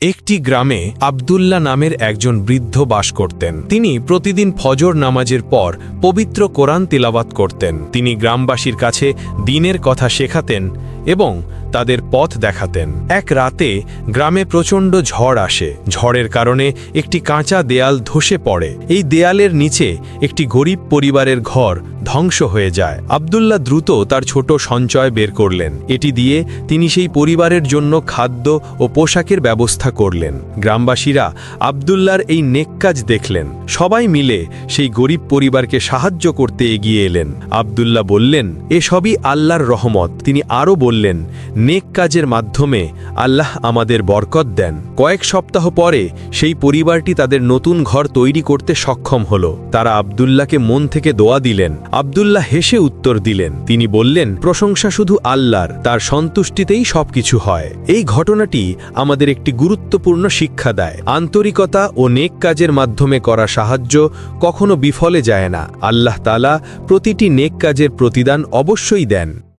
একটি গ্রামে আব্দুল্লাহ নামের একজন বৃদ্ধ বাস করতেন। তিনি প্রতিদিন ফজর নামাজের পর পবিত্র কোরআন তিলাওয়াত করতেন। তিনি গ্রামবাসীর কাছে দ্বীনের কথা শেখাতেন এবং তাদের পথ দেখাতেন। এক রাতে গ্রামে প্রচণ্ড ঝড় আসে। ঝড়ের কারণে একটি কাঁচা দেয়াল ধসে পড়ে। এই দেয়ালের নিচে একটি গরিব পরিবারের ঘর ধ্বংস হয়ে যায়। আব্দুল্লাহ দ্রুত তার ছোট সঞ্চয় বের করলেন। এটি দিয়ে তিনি সেই পরিবারের জন্য খাদ্য ও পোশাকের ব্যবস্থা করলেন। গ্রামবাসীরা আব্দুল্লাহর এই নেক কাজ দেখলেন। সবাই মিলে সেই গরিব পরিবারকে সাহায্য করতে এগিয়ে এলেন। আব্দুল্লাহ বললেন, এসবই আল্লাহর রহমত। তিনি আরও বললেন, নেক কাজের মাধ্যমে আল্লাহ আমাদের বরকত দেন। কয়েক সপ্তাহ পরে সেই পরিবারটি তাদের নতুন ঘর তৈরি করতে সক্ষম হল। তারা আব্দুল্লাহকে মন থেকে দোয়া দিলেন। আব্দুল্লাহ হেসে উত্তর দিলেন। তিনি বললেন, প্রশংসা শুধু আল্লাহর, তার সন্তুষ্টিতেই সবকিছু হয়। এই ঘটনাটি আমাদের একটি গুরুত্বপূর্ণ শিক্ষা দেয়। আন্তরিকতা ও নেক কাজের মাধ্যমে করা সাহায্য কখনো বিফলে যায় না। আল্লাহ তাআলা প্রতিটি নেক কাজের প্রতিদান অবশ্যই দেন।